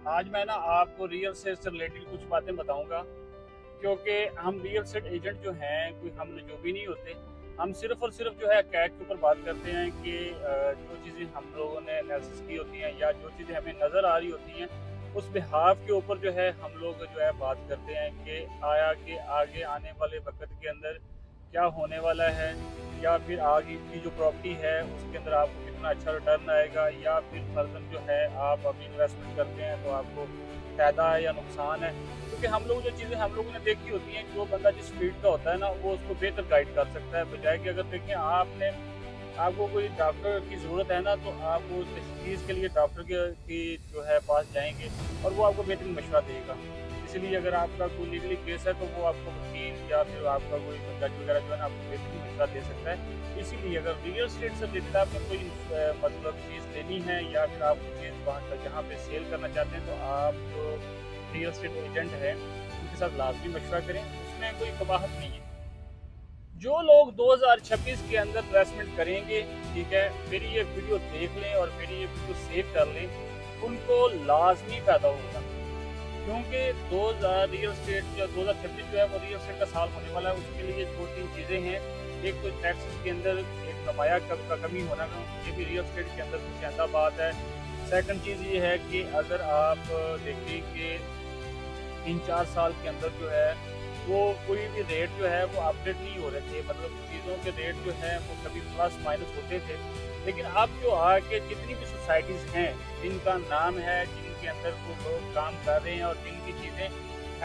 आज मैं ना आपको रियल एस्टेट से रिलेटेड कुछ बातें बताऊंगा, क्योंकि हम रियल एस्टेट एजेंट जो हैं कोई हम जो भी नहीं होते। हम सिर्फ और सिर्फ जो है कैट के ऊपर बात करते हैं कि जो चीज़ें हम लोगों ने एनालिसिस की होती हैं या जो चीज़ें हमें नज़र आ रही होती हैं उस बिहाफ के ऊपर जो है हम लोग जो है बात करते हैं कि आया कि आगे आने वाले वक्त के अंदर क्या होने वाला है, या फिर आगे की जो प्रॉपर्टी है उसके अंदर आपको कितना अच्छा रिटर्न आएगा, या फिर फर्दर जो है आप अभी इन्वेस्टमेंट करते हैं तो आपको फ़ायदा है या नुकसान है। क्योंकि हम लोग जो चीज़ें हम लोगों ने देखी होती हैं, जो बंदा जिस फील्ड का होता है ना वो उसको बेहतर गाइड कर सकता है, बजाय कि अगर देखें आपको कोई डॉक्टर की ज़रूरत है ना तो आप वो इस चीज़ के लिए डॉक्टर की जो है पास जाएंगे और वो आपको बेहतरीन मशवरा देगा। इसलिए अगर आपका कोई लीगली केस है तो वो आपको वकील या फिर आपका कोई जज वगैरह जो है ना आपको बेहतरीन मशवरा दे सकता है। इसीलिए अगर रियल एस्टेट से रिलेटेड आपको कोई मतलब चीज़ लेनी है या फिर आप चीज़ वहाँ पर जहाँ पे सेल करना चाहते हैं तो आप जो रियल एस्टेट एजेंट है उनके साथ लाजमी मशवरा करें, उसमें कोई कबाहत नहीं है। जो लोग 2026 के अंदर इन्वेस्टमेंट करेंगे, ठीक है, मेरी ये वीडियो देख लें और मेरी ये वीडियो सेव कर लें, उनको लाजमी फायदा होगा। क्योंकि 2000 रियल एस्टेट जो 2026 जो है वो रियल एस्टेट का साल होने वाला है। उसके लिए 2-3 चीज़ें हैं। एक तो टैक्सेस के अंदर एक नुमाया का कमी होना, ये भी रियल एस्टेट के अंदर कुछ ज़्यादा बात है। सेकंड चीज़ ये है कि अगर आप देखें कि 3-4 साल के अंदर जो है वो कोई भी रेट जो है वो अपडेट नहीं हो रहे थे, मतलब चीज़ों के रेट जो है वो कभी प्लस माइनस होते थे। लेकिन अब जो आके जितनी भी सोसाइटीज़ हैं जिनका नाम है, जिनके अंदर वो लोग काम कर रहे हैं और जिनकी चीज़ें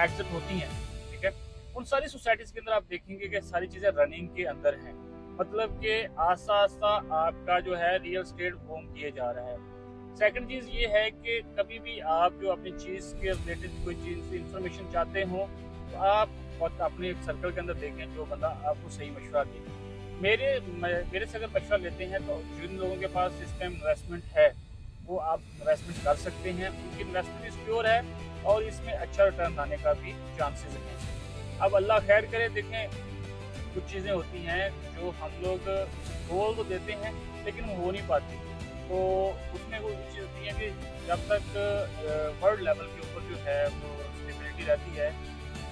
एक्सेप्ट होती हैं, ठीक है, उन सारी सोसाइटीज़ के अंदर आप देखेंगे कि सारी चीज़ें रनिंग के अंदर हैं। मतलब कि आस्ता आस्ता आपका जो है रियल एस्टेट बूम किए जा रहा है। सेकंड चीज़ ये है कि कभी भी आप जो अपनी चीज़ के रिलेटेड कोई चीज़ इंफॉर्मेशन चाहते हो तो आप अपने एक सर्कल के अंदर देखें जो बंदा आपको सही मशवरा दे। मेरे से अगर मशवरा लेते हैं तो जिन लोगों के पास इस टाइम इन्वेस्टमेंट है वो आप इन्वेस्टमेंट कर सकते हैं, उनकी इन्वेस्टमेंट सिक्योर है और इसमें अच्छा रिटर्न आने का भी चांसेस हैं। अब अल्लाह खैर करे। देखें, कुछ चीज़ें होती हैं जो हम लोग बोल तो देते हैं लेकिन वो हो नहीं पाती। तो उसमें वो चीज़ होती है कि जब तक वर्ल्ड लेवल के ऊपर जो है वो स्टेबिलिटी रहती है,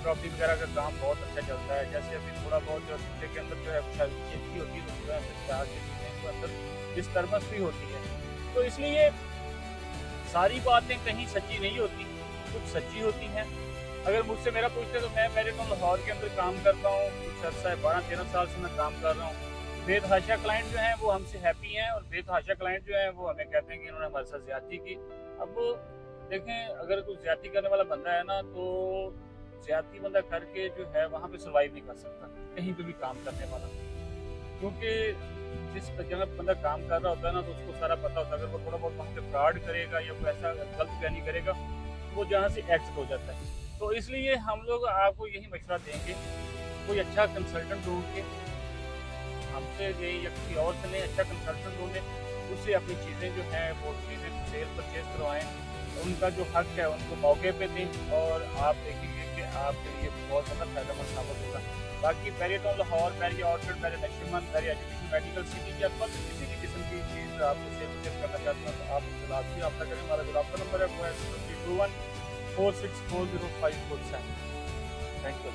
प्रॉपर्टी वगैरह का काम बहुत अच्छा चलता है। जैसे अभी थोड़ा बहुत जो हफ्ते के अंदर जो है खेती होती है तो प्याज की चीज़ें के अंदर डिस्टर्बेंस भी होती है। तो इसलिए सारी बातें कहीं सच्ची नहीं होती, कुछ सच्ची होती हैं। अगर मुझसे मेरा पूछते तो मैं मैरिटन लाहौर के अंदर काम करता हूँ, कुछ अर्सा है 12-13 साल से मैं काम कर रहा हूँ। बेतहाशा क्लाइंट जो हैं वो हमसे हैप्पी हैं और बेतहाशा क्लाइंट जो हैं वो हमें कहते हैं कि इन्होंने हमारे साथ ज्यादती की। अब देखें, अगर कोई ज्यादती करने वाला बंदा है ना तो ज्यादती बंदा करके जो है वहाँ पे सर्वाइव नहीं कर सकता कहीं पे भी काम करने वाला, क्योंकि जिस जगह बंदा काम कर रहा होता है ना तो उसको सारा पता होता है। अगर वो थोड़ा बहुत वहाँ पे फ्रॉड करेगा या कोई ऐसा गलत बयानी करेगा तो वो जहाँ से एग्जिट हो जाता है। तो इसलिए हम लोग आपको यही मशवरा देंगे, कोई अच्छा कंसल्टेंट ढूंढ के हमसे लें या किसी और से लें, अच्छा कंसल्टेंट ढूंढें, उससे अपनी चीज़ें जो हैं वो चीज़ें सेल परचेज करवाएँ, उनका जो हक है उनको मौके पे दें और आप देखेंगे कि आपके लिए बहुत ज़्यादा फ़ायदेमंद साबित होगा। बाकी मैरिटन लाहौर, मैरिज ऑर्चिड, मैरिज नशीमन, मैरिज एजुकेशन मेडिकल सिटी या किसी भी किस्म की चीज़ आपको सेल परचेज करना चाहते हैं तो आप उससे लाजमी रब्ता करें। हमारा जो रब्ता नंबर है वो है 021 4640 547। Thank you.